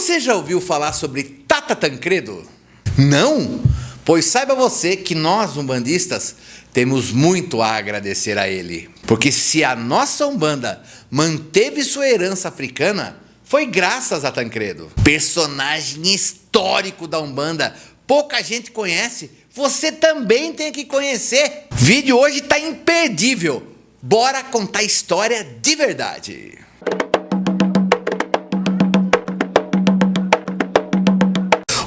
Você já ouviu falar sobre Tata Tancredo? Não? Pois saiba você que nós, umbandistas, temos muito a agradecer a ele. Porque se a nossa Umbanda manteve sua herança africana, foi graças a Tancredo. Personagem histórico da Umbanda, pouca gente conhece, você também tem que conhecer. O vídeo hoje está imperdível. Bora contar a história de verdade.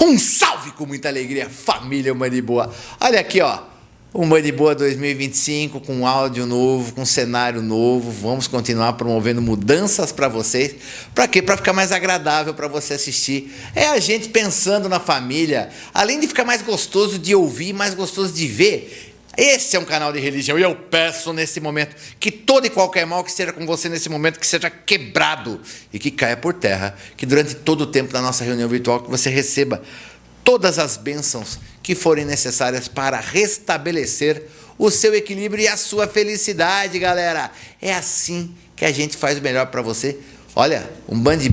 Um salve com muita alegria, família Umbanda. Olha aqui, ó, Umbanda 2025 com áudio novo, com cenário novo. Vamos continuar promovendo mudanças para vocês. Para quê? Para ficar mais agradável para você assistir. É a gente pensando na família, além de ficar mais gostoso de ouvir, mais gostoso de ver. Esse é um canal de religião e eu peço nesse momento que todo e qualquer mal que esteja com você nesse momento, que seja quebrado e que caia por terra, que durante todo o tempo da nossa reunião virtual que você receba todas as bênçãos que forem necessárias para restabelecer o seu equilíbrio e a sua felicidade, galera. É assim que a gente faz o melhor para você. Olha, Umbanda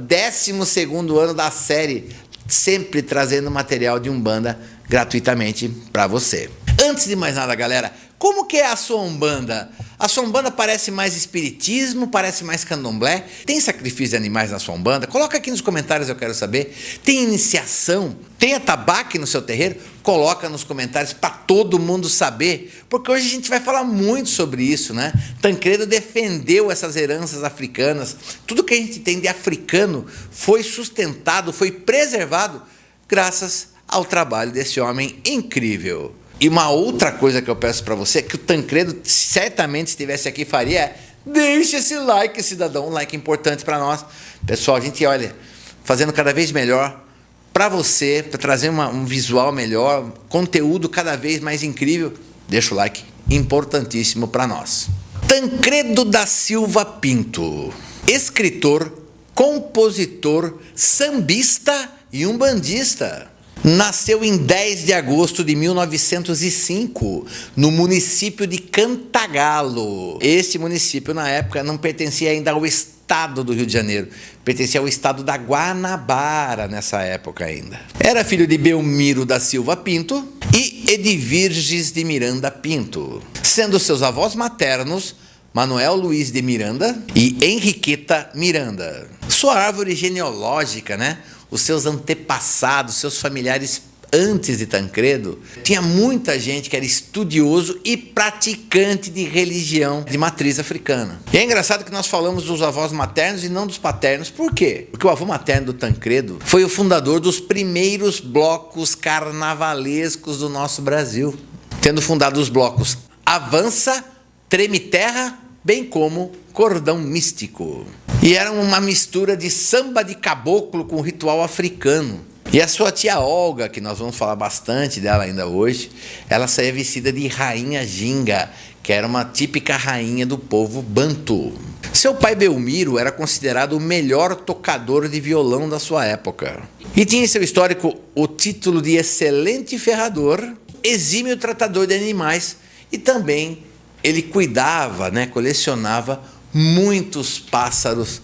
12º ano da série, sempre trazendo material de Umbanda gratuitamente para você. Antes de mais nada, galera, como que é a sua Umbanda? A sua Umbanda parece mais espiritismo, parece mais candomblé? Tem sacrifício de animais na sua Umbanda? Coloca aqui nos comentários, eu quero saber. Tem iniciação? Tem atabaque no seu terreiro? Coloca nos comentários para todo mundo saber, porque hoje a gente vai falar muito sobre isso, né? Tancredo defendeu essas heranças africanas. Tudo que a gente tem de africano foi sustentado, foi preservado graças ao trabalho desse homem incrível. E uma outra coisa que eu peço para você, que o Tancredo certamente estivesse aqui faria, é deixe esse like, cidadão, um like importante para nós. Pessoal, a gente olha, fazendo cada vez melhor para você, para trazer um visual melhor, conteúdo cada vez mais incrível. Deixa o like, importantíssimo para nós. Tancredo da Silva Pinto, escritor, compositor, sambista e umbandista. Nasceu em 10 de agosto de 1905, no município de Cantagalo. Este município, na época, não pertencia ainda ao estado do Rio de Janeiro. Pertencia ao estado da Guanabara, nessa época ainda. Era filho de Belmiro da Silva Pinto e Edvirges de Miranda Pinto, sendo seus avós maternos Manuel Luiz de Miranda e Henriqueta Miranda. Sua árvore genealógica, né? Os seus antepassados, seus familiares antes de Tancredo, tinha muita gente que era estudioso e praticante de religião de matriz africana. E é engraçado que nós falamos dos avós maternos e não dos paternos. Por quê? Porque o avô materno do Tancredo foi o fundador dos primeiros blocos carnavalescos do nosso Brasil, tendo fundado os blocos Avança, Treme Terra, bem como Cordão Místico. E era uma mistura de samba de caboclo com ritual africano. E a sua tia Olga, que nós vamos falar bastante dela ainda hoje, ela saía vestida de rainha Ginga, que era uma típica rainha do povo bantu. Seu pai Belmiro era considerado o melhor tocador de violão da sua época. E tinha em seu histórico o título de excelente ferrador, exímio tratador de animais e também ele cuidava, né, colecionava muitos pássaros,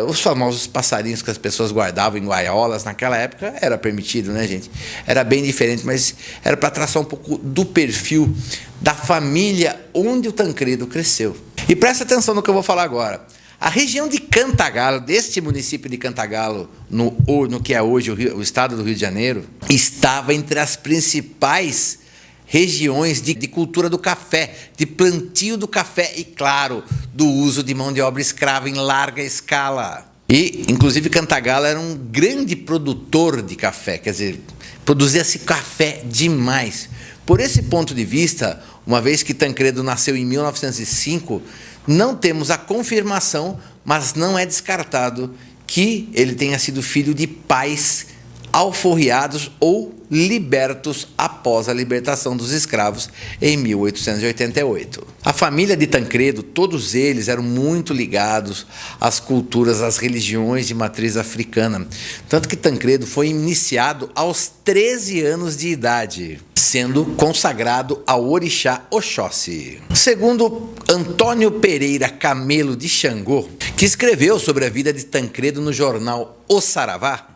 os famosos passarinhos que as pessoas guardavam em gaiolas. Naquela época era permitido, né, gente? Era bem diferente, mas era para traçar um pouco do perfil da família onde o Tancredo cresceu. E presta atenção no que eu vou falar agora. A região de Cantagalo, deste município de Cantagalo, no que é hoje o estado do Rio de Janeiro, estava entre as principais regiões de cultura do café, de plantio do café e, claro, do uso de mão de obra escrava em larga escala. E, inclusive, Cantagalo era um grande produtor de café, quer dizer, produzia-se café demais. Por esse ponto de vista, uma vez que Tancredo nasceu em 1905, não temos a confirmação, mas não é descartado que ele tenha sido filho de pais alforriados ou libertos após a libertação dos escravos em 1888. A família de Tancredo, todos eles eram muito ligados às culturas, às religiões de matriz africana. Tanto que Tancredo foi iniciado aos 13 anos de idade, sendo consagrado ao orixá Oxóssi. Segundo Antônio Pereira Camelo de Xangô, que escreveu sobre a vida de Tancredo no jornal O Saravá,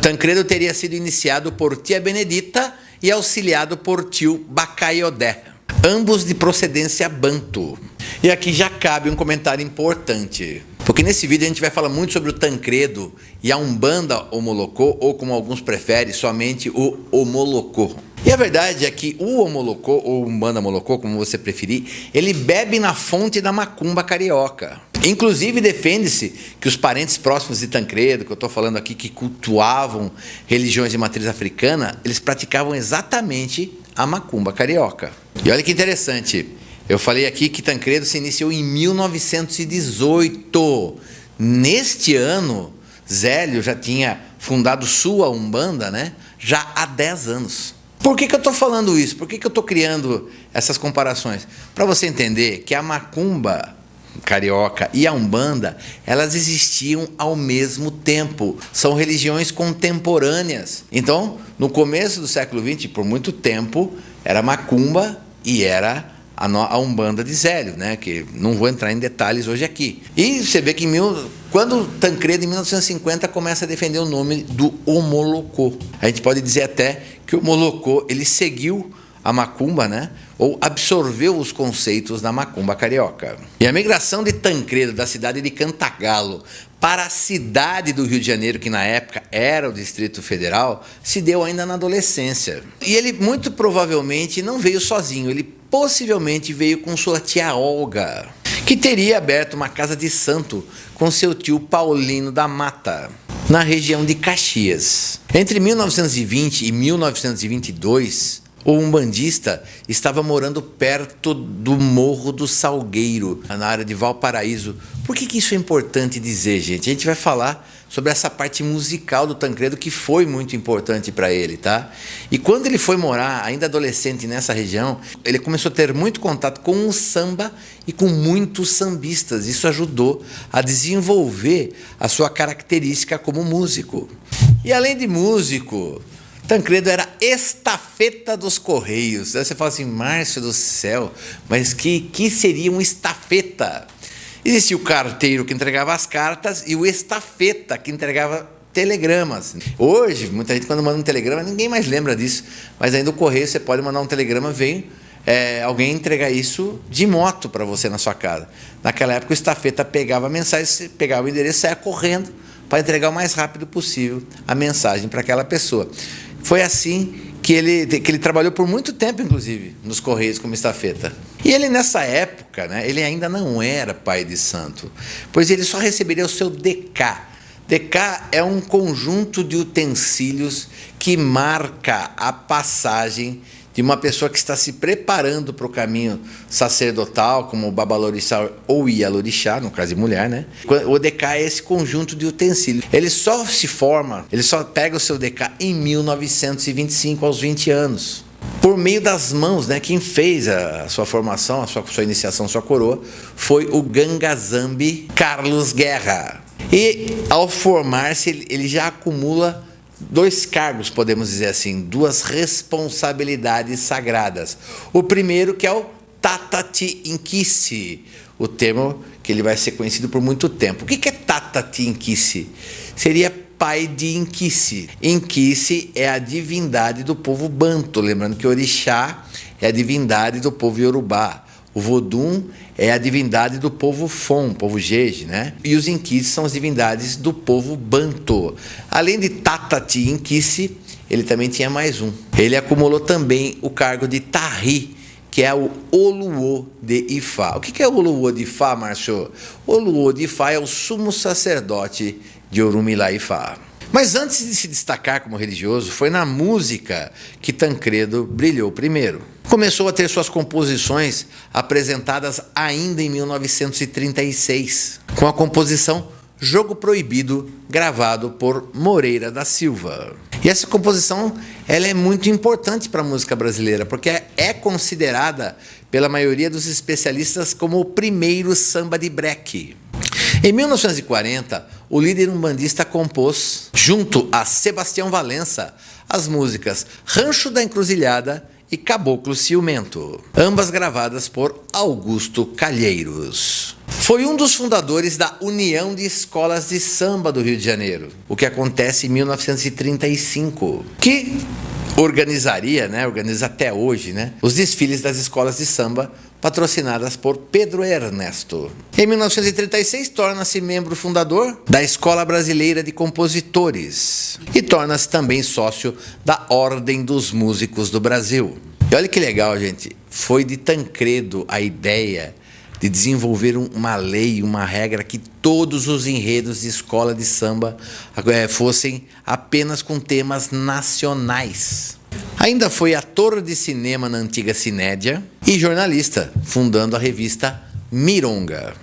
Tancredo teria sido iniciado por tia Benedita e auxiliado por tio Bacaiodé, ambos de procedência banto. E aqui já cabe um comentário importante, porque nesse vídeo a gente vai falar muito sobre o Tancredo e a Umbanda Omolocô, ou como alguns preferem, somente o Omolocô. E a verdade é que o Omolocô, ou Umbanda Omolocô, como você preferir, ele bebe na fonte da macumba carioca. Inclusive defende-se que os parentes próximos de Tancredo, que eu estou falando aqui, que cultuavam religiões de matriz africana, eles praticavam exatamente a macumba carioca. E olha que interessante, eu falei aqui que Tancredo se iniciou em 1918. Neste ano, Zélio já tinha fundado sua Umbanda, né? Já há 10 anos. Por que eu estou falando isso? Por que eu estou criando essas comparações? Para você entender que a macumba carioca e a Umbanda, elas existiam ao mesmo tempo. São religiões contemporâneas. Então, no começo do século XX, por muito tempo, era macumba e era a Umbanda de Zélio, né? Que não vou entrar em detalhes hoje aqui. E você vê que quando Tancredo, em 1950, começa a defender o nome do Omolocô. A gente pode dizer até que o Omolocô, ele seguiu a macumba, né? Ou absorveu os conceitos da macumba carioca. E a migração de Tancredo da cidade de Cantagalo para a cidade do Rio de Janeiro, que na época era o Distrito Federal, se deu ainda na adolescência. E ele muito provavelmente não veio sozinho, ele possivelmente veio com sua tia Olga, que teria aberto uma casa de santo com seu tio Paulino da Mata, na região de Caxias. Entre 1920 e 1922, o umbandista estava morando perto do Morro do Salgueiro, na área de Valparaíso. Por que isso é importante dizer, gente? A gente vai falar sobre essa parte musical do Tancredo, que foi muito importante para ele, tá? E quando ele foi morar, ainda adolescente, nessa região, ele começou a ter muito contato com o samba e com muitos sambistas. Isso ajudou a desenvolver a sua característica como músico. E além de músico, Tancredo era estafeta dos Correios. Aí você fala assim, Márcio do céu, mas que seria um estafeta? Existia o carteiro que entregava as cartas e o estafeta que entregava telegramas. Hoje, muita gente quando manda um telegrama, ninguém mais lembra disso, mas ainda o correio, você pode mandar um telegrama, vem alguém entregar isso de moto para você na sua casa. Naquela época o estafeta pegava a mensagem, você pegava o endereço e saia correndo para entregar o mais rápido possível a mensagem para aquela pessoa. Foi assim que ele trabalhou por muito tempo, inclusive, nos Correios como estafeta. E ele, nessa época, né, ele ainda não era pai de santo, pois ele só receberia o seu DK. DK é um conjunto de utensílios que marca a passagem de uma pessoa que está se preparando para o caminho sacerdotal, como o babalorixá ou ialorixá, no caso de mulher, né? O DK é esse conjunto de utensílios. Ele só se forma, ele só pega o seu DK em 1925, aos 20 anos. Por meio das mãos, né? Quem fez a sua formação, a sua iniciação, a sua coroa, foi o Gangazambi Carlos Guerra. E ao formar-se, ele já acumula 2 cargos, podemos dizer assim, 2 responsabilidades sagradas. O primeiro, que é o Tatati Inquice, o termo que ele vai ser conhecido por muito tempo. O que é Tatati Inquice? Seria pai de Inquice. Inquice é a divindade do povo banto, lembrando que Orixá é a divindade do povo Yorubá. O Vodum é a divindade do povo Fon, povo Jeje, né? E os Inquices são as divindades do povo Banto. Além de Tatati Inquice, ele também tinha mais um. Ele acumulou também o cargo de Tarri, que é o Oluô de Ifá. O que é o Oluô de Ifá, Márcio? O Oluô de Ifá é o sumo sacerdote de Orumilá Ifá. Mas antes de se destacar como religioso, foi na música que Tancredo brilhou primeiro. Começou a ter suas composições apresentadas ainda em 1936, com a composição Jogo Proibido, gravado por Moreira da Silva. E essa composição ela é muito importante para a música brasileira, porque é considerada pela maioria dos especialistas como o primeiro samba de breque. Em 1940, o líder umbandista compôs, junto a Sebastião Valença, as músicas Rancho da Encruzilhada e Caboclo Ciumento, ambas gravadas por Augusto Calheiros. Foi um dos fundadores da União de Escolas de Samba do Rio de Janeiro, o que acontece em 1935, que organiza até hoje, os desfiles das escolas de samba patrocinadas por Pedro Ernesto. Em 1936, torna-se membro fundador da Escola Brasileira de Compositores e torna-se também sócio da Ordem dos Músicos do Brasil. E olha que legal, gente, foi de Tancredo a ideia de desenvolver uma lei, uma regra que todos os enredos de escola de samba fossem apenas com temas nacionais. Ainda foi ator de cinema na antiga Cinédia e jornalista, fundando a revista Mironga.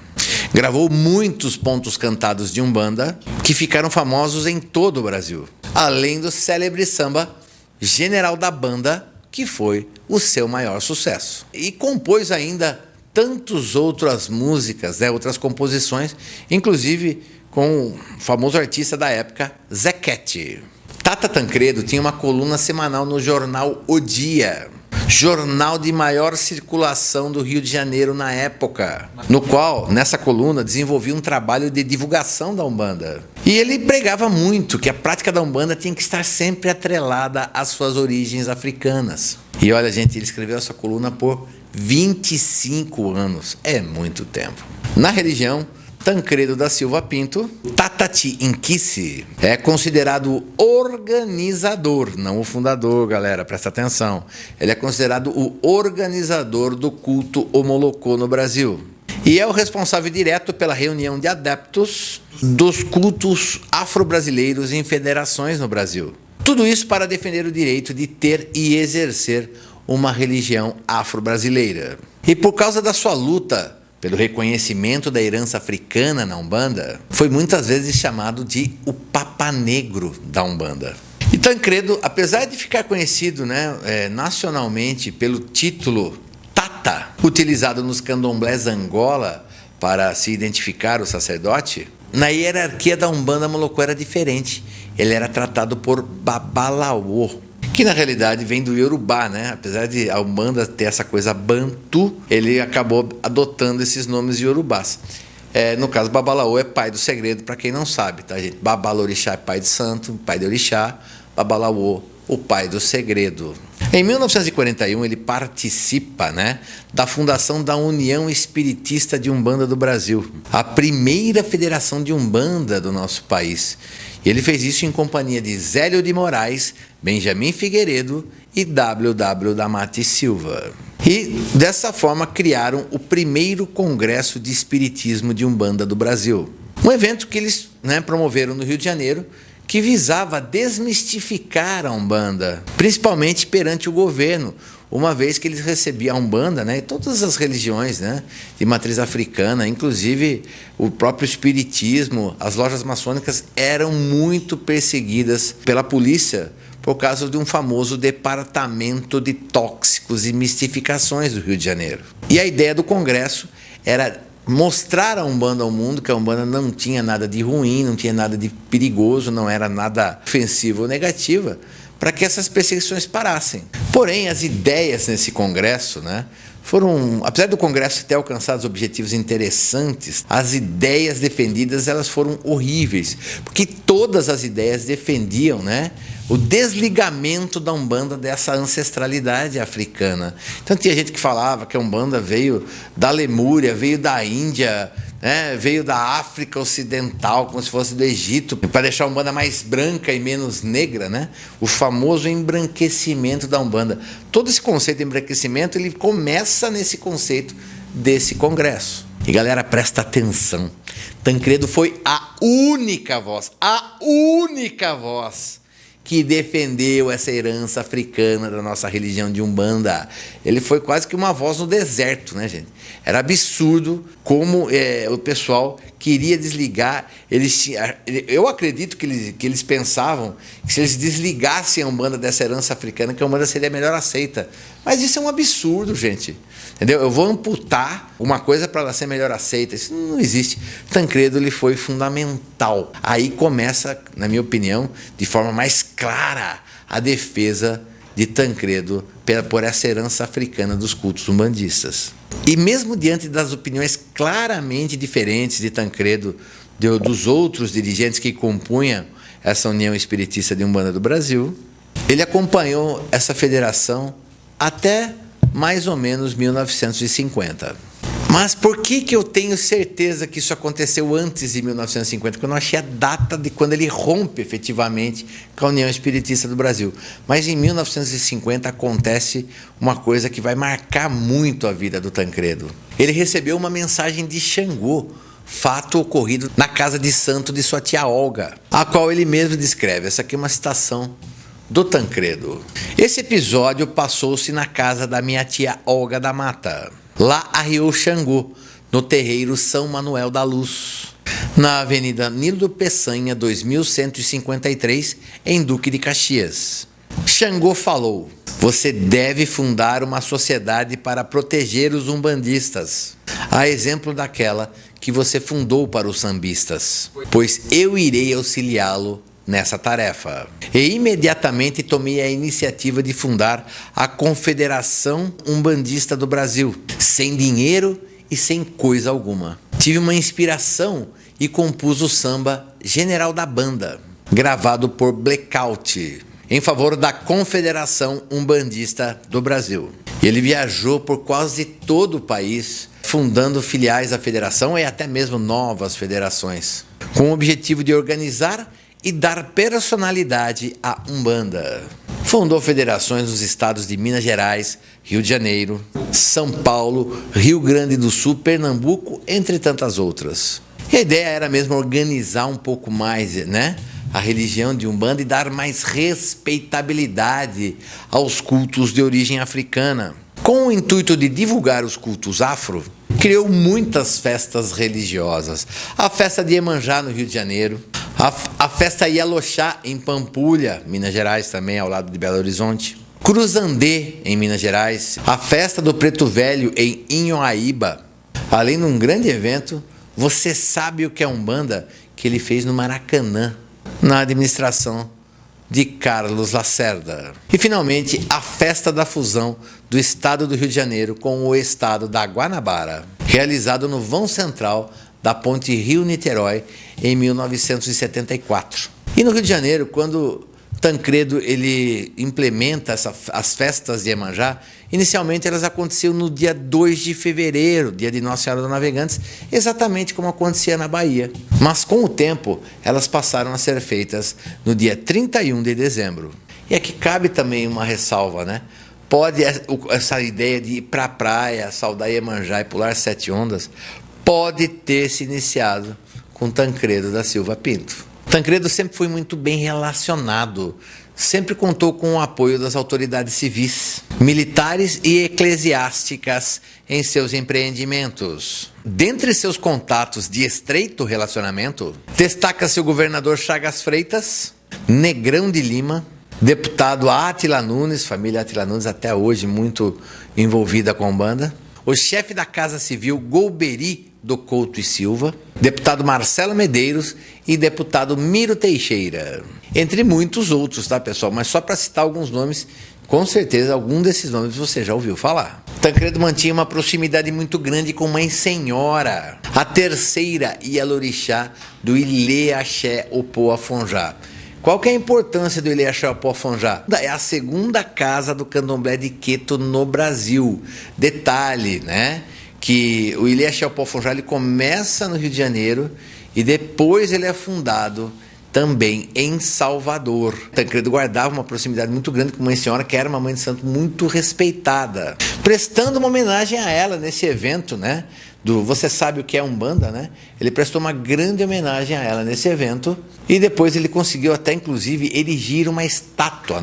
Gravou muitos pontos cantados de Umbanda que ficaram famosos em todo o Brasil, além do célebre samba General da Banda, que foi o seu maior sucesso. E compôs ainda tantas outras músicas, outras composições, inclusive com o famoso artista da época, Zequete. Tata Tancredo tinha uma coluna semanal no jornal O Dia, jornal de maior circulação do Rio de Janeiro na época, no qual, nessa coluna, desenvolvia um trabalho de divulgação da Umbanda. E ele pregava muito que a prática da Umbanda tinha que estar sempre atrelada às suas origens africanas. E olha, gente, ele escreveu essa coluna por 25 anos, é muito tempo. Na religião, Tancredo da Silva Pinto, Tatati Inquice, é considerado o organizador, não o fundador, galera, presta atenção. Ele é considerado o organizador do culto Omolocô no Brasil. E é o responsável direto pela reunião de adeptos dos cultos afro-brasileiros em federações no Brasil. Tudo isso para defender o direito de ter e exercer uma religião afro-brasileira. E por causa da sua luta pelo reconhecimento da herança africana na Umbanda, foi muitas vezes chamado de o Papa Negro da Umbanda. E Tancredo, apesar de ficar conhecido nacionalmente pelo título Tata, utilizado nos candomblés Angola para se identificar o sacerdote, na hierarquia da Umbanda Molocô era diferente. Ele era tratado por Babalaô, que na realidade vem do Yorubá, Apesar de a Umbanda ter essa coisa bantu, ele acabou adotando esses nomes iorubás. No caso, Babalaô é pai do segredo, para quem não sabe, tá, gente? Babalorixá é pai de santo, pai de orixá, Babalaô, o pai do segredo. Em 1941, ele participa da fundação da União Espiritista de Umbanda do Brasil, a primeira federação de Umbanda do nosso país. E ele fez isso em companhia de Zélio de Moraes, Benjamin Figueiredo e W.W. da Mata e Silva. E, dessa forma, criaram o primeiro Congresso de Espiritismo de Umbanda do Brasil. Um evento que eles promoveram no Rio de Janeiro, que visava desmistificar a Umbanda, principalmente perante o governo, uma vez que eles recebiam a Umbanda, e todas as religiões de matriz africana, inclusive o próprio espiritismo, as lojas maçônicas eram muito perseguidas pela polícia por causa de um famoso departamento de tóxicos e mistificações do Rio de Janeiro. E a ideia do congresso era mostrar a Umbanda ao mundo que a Umbanda não tinha nada de ruim, não tinha nada de perigoso, não era nada ofensivo ou negativa, para que essas perseguições parassem. Porém, as ideias nesse congresso, foram, apesar do congresso ter alcançado objetivos interessantes, as ideias defendidas elas foram horríveis, porque todas as ideias defendiam, o desligamento da Umbanda dessa ancestralidade africana. Então tinha gente que falava que a Umbanda veio da Lemúria, veio da Índia, veio da África Ocidental, como se fosse do Egito, para deixar a Umbanda mais branca e menos negra, o famoso embranquecimento da Umbanda. Todo esse conceito de embranquecimento, ele começa nesse conceito desse congresso. E galera, presta atenção, Tancredo foi a única voz que defendeu essa herança africana da nossa religião de Umbanda. Ele foi quase que uma voz no deserto, gente? Era absurdo como o pessoal queria desligar. Eu acredito que eles pensavam que se eles desligassem a Umbanda dessa herança africana, que a Umbanda seria melhor aceita. Mas isso é um absurdo, gente. Entendeu? Eu vou amputar uma coisa para ela ser melhor aceita. Isso não existe. Tancredo ele foi fundamental. Aí começa, na minha opinião, de forma mais clara, a defesa de Tancredo por essa herança africana dos cultos umbandistas. E mesmo diante das opiniões claramente diferentes de Tancredo dos outros dirigentes que compunham essa União Espiritista de Umbanda do Brasil, ele acompanhou essa federação até mais ou menos 1950. Mas por que eu tenho certeza que isso aconteceu antes de 1950? Porque eu não achei a data de quando ele rompe efetivamente com a União Espiritista do Brasil. Mas em 1950 acontece uma coisa que vai marcar muito a vida do Tancredo. Ele recebeu uma mensagem de Xangô, fato ocorrido na casa de santo de sua tia Olga, a qual ele mesmo descreve. Essa aqui é uma citação do Tancredo. Esse episódio passou-se na casa da minha tia Olga da Mata. Lá arriou Xangô, no terreiro São Manuel da Luz, na Avenida Nilo Peçanha, 2153, em Duque de Caxias. Xangô falou: você deve fundar uma sociedade para proteger os umbandistas, a exemplo daquela que você fundou para os sambistas, pois eu irei auxiliá-lo nessa tarefa. E imediatamente tomei a iniciativa de fundar a Confederação Umbandista do Brasil, sem dinheiro e sem coisa alguma. Tive uma inspiração e compus o samba General da Banda, gravado por Blackout, em favor da Confederação Umbandista do Brasil. Ele viajou por quase todo o país, fundando filiais da federação e até mesmo novas federações, com o objetivo de organizar e dar personalidade à Umbanda. Fundou federações nos estados de Minas Gerais, Rio de Janeiro, São Paulo, Rio Grande do Sul, Pernambuco, entre tantas outras. E a ideia era mesmo organizar um pouco mais, a religião de Umbanda e dar mais respeitabilidade aos cultos de origem africana. Com o intuito de divulgar os cultos afro, criou muitas festas religiosas. A festa de Iemanjá, no Rio de Janeiro, a festa Ialoxá, em Pampulha, Minas Gerais, também ao lado de Belo Horizonte, Cruzandê, em Minas Gerais, a festa do Preto Velho, em Inhoaíba. Além de um grande evento, você sabe o que é Umbanda, que ele fez no Maracanã, na administração de Carlos Lacerda. E, finalmente, a festa da fusão do estado do Rio de Janeiro com o estado da Guanabara, realizado no vão central da ponte Rio-Niterói em 1974. E no Rio de Janeiro, quando Tancredo ele implementa as festas de Iemanjá, inicialmente elas aconteciam no dia 2 de fevereiro, dia de Nossa Senhora dos Navegantes, exatamente como acontecia na Bahia. Mas com o tempo, elas passaram a ser feitas no dia 31 de dezembro. E aqui cabe também uma ressalva, Pode essa ideia de ir para a praia, saudar Iemanjá e pular 7 ondas, pode ter se iniciado com Tancredo da Silva Pinto. Tancredo sempre foi muito bem relacionado, sempre contou com o apoio das autoridades civis, militares e eclesiásticas em seus empreendimentos. Dentre seus contatos de estreito relacionamento, destaca-se o governador Chagas Freitas, Negrão de Lima, deputado Átila Nunes, família Átila Nunes até hoje muito envolvida com a Umbanda, o chefe da Casa Civil Golbery do Couto e Silva, deputado Marcelo Medeiros e deputado Miro Teixeira. Entre muitos outros, pessoal? Mas só para citar alguns nomes, com certeza algum desses nomes você já ouviu falar. Tancredo mantinha uma proximidade muito grande com Mãe Senhora, a terceira Ialorixá do Ilê Axé Opoafonjá. Qual que é a importância do Ilê Axé Opoafonjá? É a segunda casa do candomblé de Queto no Brasil. Detalhe, que o Ilê Axé Opoafonjá ele começa no Rio de Janeiro e depois ele é fundado também em Salvador. Tancredo guardava uma proximidade muito grande com Mãe Senhora, que era uma mãe de santo muito respeitada, prestando uma homenagem a ela nesse evento, do Você Sabe o que é Umbanda, Ele prestou uma grande homenagem a ela nesse evento e depois ele conseguiu até, inclusive, erigir uma estátua,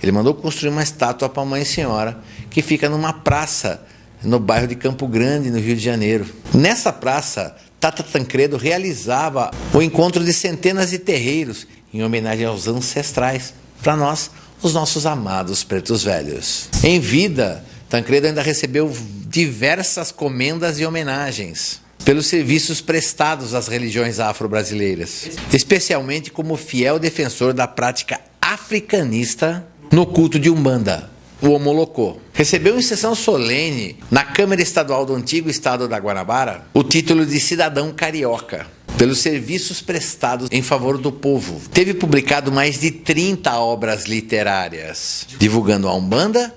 Ele mandou construir uma estátua para a Mãe Senhora, que fica numa praça no bairro de Campo Grande, no Rio de Janeiro. Nessa praça, Tata Tancredo realizava o encontro de centenas de terreiros em homenagem aos ancestrais, para nós, os nossos amados pretos velhos. Em vida, Tancredo ainda recebeu diversas comendas e homenagens pelos serviços prestados às religiões afro-brasileiras, especialmente como fiel defensor da prática africanista no culto de Umbanda, o Omolocô. Recebeu em sessão solene, na Câmara Estadual do antigo estado da Guanabara, o título de cidadão carioca, pelos serviços prestados em favor do povo. Teve publicado mais de 30 obras literárias, divulgando a Umbanda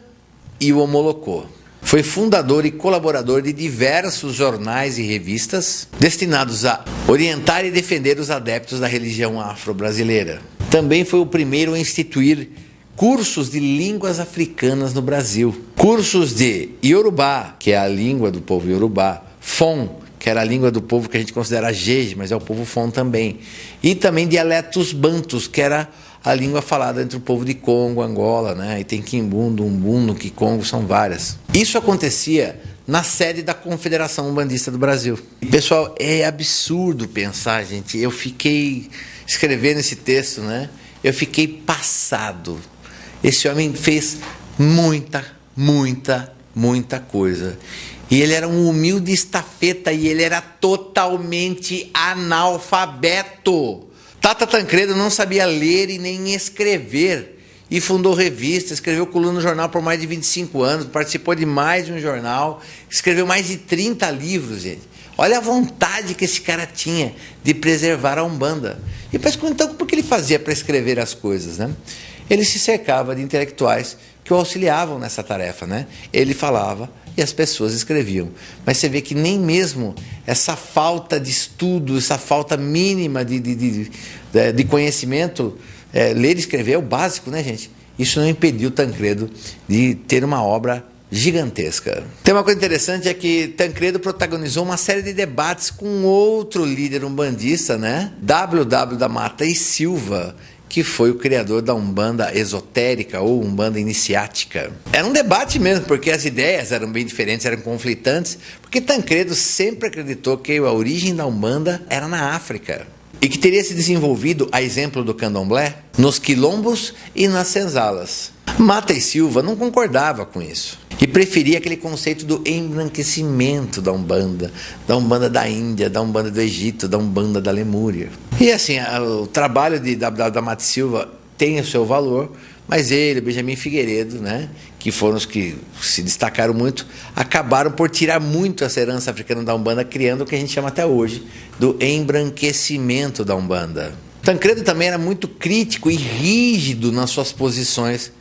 e o Omolocô. Foi fundador e colaborador de diversos jornais e revistas destinados a orientar e defender os adeptos da religião afro-brasileira. Também foi o primeiro a instituir cursos de línguas africanas no Brasil. Cursos de Yorubá, que é a língua do povo Yorubá, Fon, que era a língua do povo que a gente considera Jeje, mas é o povo Fon também. E também dialetos bantus, que era a língua falada entre o povo de Congo, Angola, né? E tem Kimbundu, Umbundo, Kikongo, são várias. Isso acontecia na sede da Confederação Umbandista do Brasil. E, pessoal, é absurdo pensar, gente. Eu fiquei escrevendo esse texto, né? Eu fiquei passado. Esse homem fez muita coisa. E ele era um humilde estafeta e ele era totalmente analfabeto. Tata Tancredo não sabia ler e nem escrever. E fundou revista, escreveu coluna no jornal por mais de 25 anos, participou de mais de um jornal, escreveu mais de 30 livros, gente. Olha a vontade que esse cara tinha de preservar a Umbanda. E depois, então, por que ele fazia para escrever as coisas, né? Ele se cercava de intelectuais que o auxiliavam nessa tarefa, né? Ele falava e as pessoas escreviam. Mas você vê que nem mesmo essa falta de estudo, essa falta mínima de conhecimento, ler e escrever é o básico, né, gente? Isso não impediu Tancredo de ter uma obra gigantesca. Tem uma coisa interessante, é que Tancredo protagonizou uma série de debates com outro líder umbandista, né? W.W. da Mata e Silva, que foi o criador da Umbanda esotérica ou Umbanda iniciática. Era um debate mesmo, porque as ideias eram bem diferentes, eram conflitantes, porque Tancredo sempre acreditou que a origem da Umbanda era na África e que teria se desenvolvido, a exemplo do candomblé, nos quilombos e nas senzalas. Mata e Silva não concordava com isso e preferia aquele conceito do embranquecimento da Umbanda da Índia, da Umbanda do Egito, da Umbanda da Lemúria. E assim, o trabalho de W.W. da Mata e Silva tem o seu valor, mas ele, Benjamin Figueiredo, né, que foram os que se destacaram muito, acabaram por tirar muito essa herança africana da Umbanda, criando o que a gente chama até hoje do embranquecimento da Umbanda. Tancredo também era muito crítico e rígido nas suas posições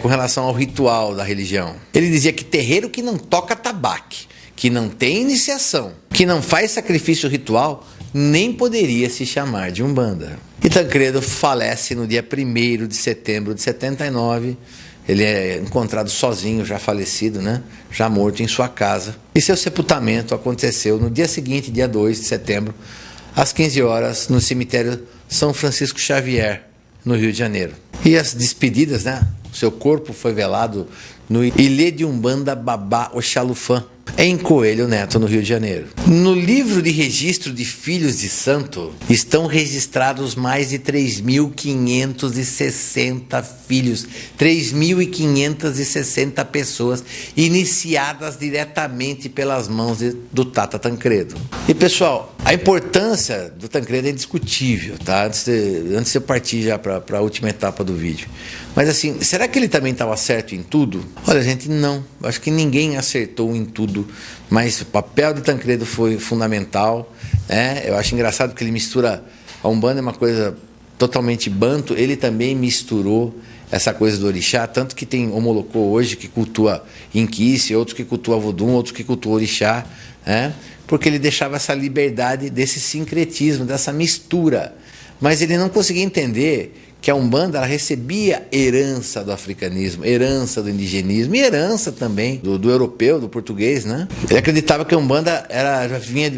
com relação ao ritual da religião. Ele dizia que terreiro que não toca tabaque, que não tem iniciação, que não faz sacrifício ritual, nem poderia se chamar de Umbanda. E Tancredo falece no dia 1º de setembro de 79. Ele é encontrado sozinho, já falecido, né? Já morto em sua casa. E seu sepultamento aconteceu no dia seguinte, dia 2 de setembro, às 15 horas, no cemitério São Francisco Xavier, no Rio de Janeiro. E as despedidas, né? Seu corpo foi velado no Ilê de Umbanda Babá Oxalufã, em Coelho Neto, no Rio de Janeiro. No livro de registro de filhos de santo, estão registrados mais de 3.560 filhos, 3.560 pessoas iniciadas diretamente pelas mãos do Tata Tancredo. E, pessoal, a importância do Tancredo é indiscutível, tá? Antes de eu partir já para a última etapa do vídeo. Mas assim, será que ele também estava certo em tudo? Olha, gente, não. Acho que ninguém acertou em tudo, mas o papel de Tancredo foi fundamental, né? Eu acho engraçado que ele mistura, a Umbanda é uma coisa totalmente banto, ele também misturou essa coisa do orixá, tanto que tem Omolocô hoje que cultua Inquice, outros que cultua Vodum, outros que cultua orixá, né? Porque ele deixava essa liberdade desse sincretismo, dessa mistura, mas ele não conseguia entender que a Umbanda ela recebia herança do africanismo, herança do indigenismo e herança também do europeu, do português, né? Ele acreditava que a Umbanda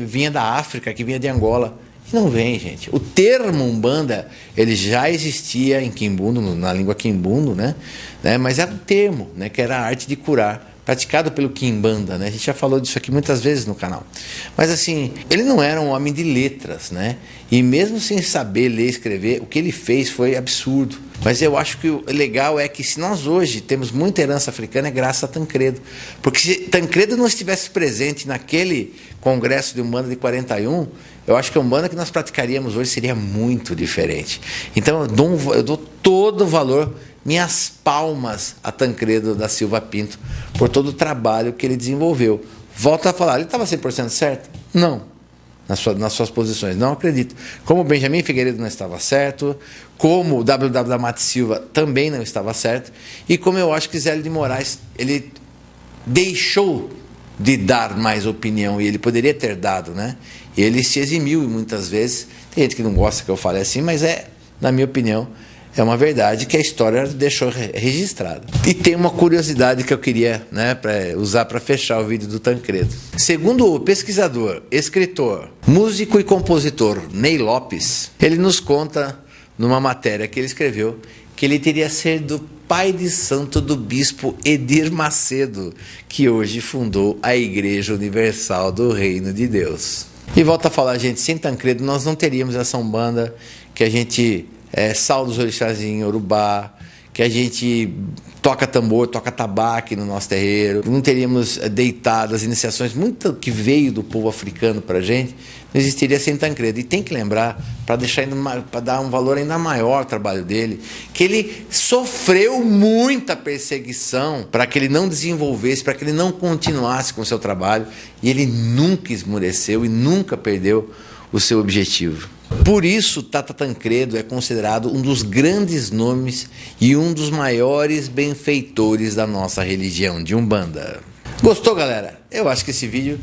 vinha da África, que vinha de Angola. E não vem, gente. O termo Umbanda, ele já existia em Quimbundo, na língua Quimbundo, né? Mas era um termo, né? Que era a arte de curar, praticado pelo Quimbanda, né? A gente já falou disso aqui muitas vezes no canal. Mas assim, ele não era um homem de letras, né? E mesmo sem saber ler e escrever, o que ele fez foi absurdo. Mas eu acho que o legal é que se nós hoje temos muita herança africana é graças a Tancredo. Porque se Tancredo não estivesse presente naquele congresso de Umbanda de 41, eu acho que a Umbanda que nós praticaríamos hoje seria muito diferente. Então eu dou todo o valor minhas palmas a Tancredo da Silva Pinto por todo o trabalho que ele desenvolveu. Volto a falar, ele estava 100% certo? Não. Nas suas posições, não acredito. Como o Benjamin Figueiredo não estava certo, como o WW da Mate Silva também não estava certo, e como eu acho que Zélio de Moraes, ele deixou de dar mais opinião, e ele poderia ter dado, né? Ele se eximiu muitas vezes. Tem gente que não gosta que eu fale assim, mas na minha opinião, é uma verdade que a história deixou registrada. E tem uma curiosidade que eu queria, né, usar para fechar o vídeo do Tancredo. Segundo o pesquisador, escritor, músico e compositor Ney Lopes, ele nos conta, numa matéria que ele escreveu, que ele teria sido pai de santo do bispo Edir Macedo, que hoje fundou a Igreja Universal do Reino de Deus. E volta a falar, gente, sem Tancredo nós não teríamos essa Umbanda que a gente salva os orixás em Urubá, que a gente toca tambor, toca tabaque no nosso terreiro, não teríamos deitadas, iniciações, muito que veio do povo africano para a gente, não existiria sem Tancredo. E tem que lembrar, para dar um valor ainda maior ao trabalho dele, que ele sofreu muita perseguição para que ele não desenvolvesse, para que ele não continuasse com o seu trabalho, e ele nunca esmoreceu e nunca perdeu o seu objetivo. Por isso, Tata Tancredo é considerado um dos grandes nomes e um dos maiores benfeitores da nossa religião de Umbanda. Gostou, galera? Eu acho que esse vídeo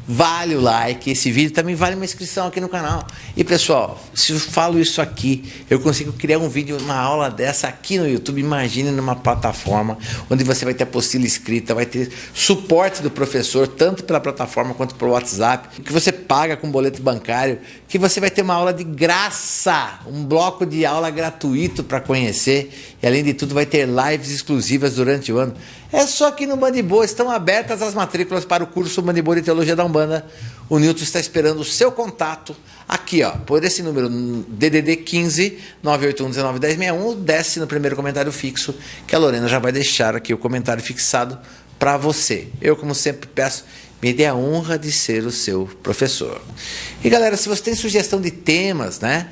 vale o like, esse vídeo também vale uma inscrição aqui no canal. E pessoal, se eu falo isso aqui, eu consigo criar um vídeo, uma aula dessa aqui no YouTube. Imagine numa plataforma onde você vai ter apostila escrita, vai ter suporte do professor, tanto pela plataforma quanto pelo WhatsApp, que você paga com boleto bancário, que você vai ter uma aula de graça, um bloco de aula gratuito para conhecer, e além de tudo vai ter lives exclusivas durante o ano. É só aqui no Umbanda e Boa, estão abertas as matrículas para o curso Umbanda e Boa de Teologia da Umbanda. O Nilton está esperando o seu contato aqui, ó, por esse número, DDD 15 981 19 1061, desce no primeiro comentário fixo, que a Lorena já vai deixar aqui o comentário fixado para você. Eu, como sempre, peço, me dê a honra de ser o seu professor. E galera, se você tem sugestão de temas, né,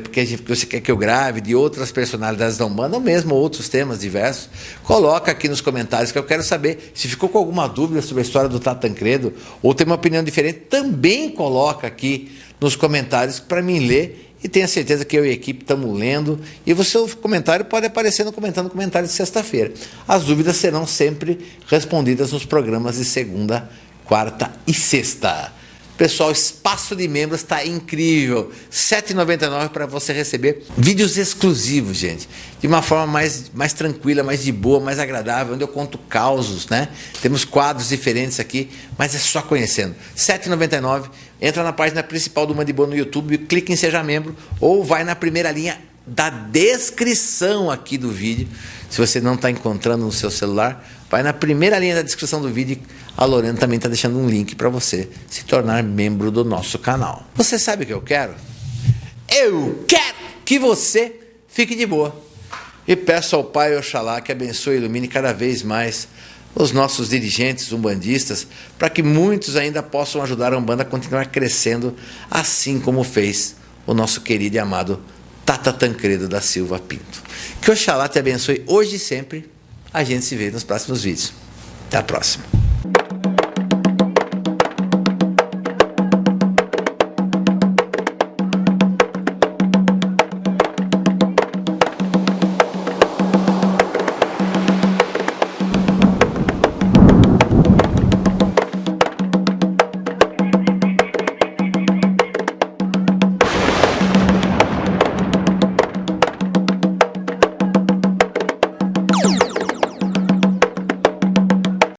porque você quer que eu grave de outras personalidades da Umbanda, ou mesmo outros temas diversos, coloca aqui nos comentários, que eu quero saber. Se ficou com alguma dúvida sobre a história do Tata Tancredo, ou tem uma opinião diferente, também coloca aqui nos comentários para mim ler, e tenha certeza que eu e a equipe estamos lendo, e o seu comentário pode aparecer no comentário de sexta-feira. As dúvidas serão sempre respondidas nos programas de segunda, quarta e sexta. Pessoal, o espaço de membros está incrível. R$ 7,99 para você receber vídeos exclusivos, gente. De uma forma mais tranquila, mais de boa, mais agradável, onde eu conto causos, né? Temos quadros diferentes aqui, mas é só conhecendo. R$ 7,99. Entra na página principal do Umbanda e Boa no YouTube, clica em Seja Membro, ou vai na primeira linha da descrição aqui do vídeo. Se você não está encontrando no seu celular, vai na primeira linha da descrição do vídeo. A Lorena também está deixando um link para você se tornar membro do nosso canal. Você sabe o que eu quero? Eu quero que você fique de boa. E peço ao Pai Oxalá que abençoe e ilumine cada vez mais os nossos dirigentes umbandistas, para que muitos ainda possam ajudar a Umbanda a continuar crescendo, assim como fez o nosso querido e amado Tata Tancredo da Silva Pinto. Que Oxalá te abençoe hoje e sempre. A gente se vê nos próximos vídeos. Até a próxima.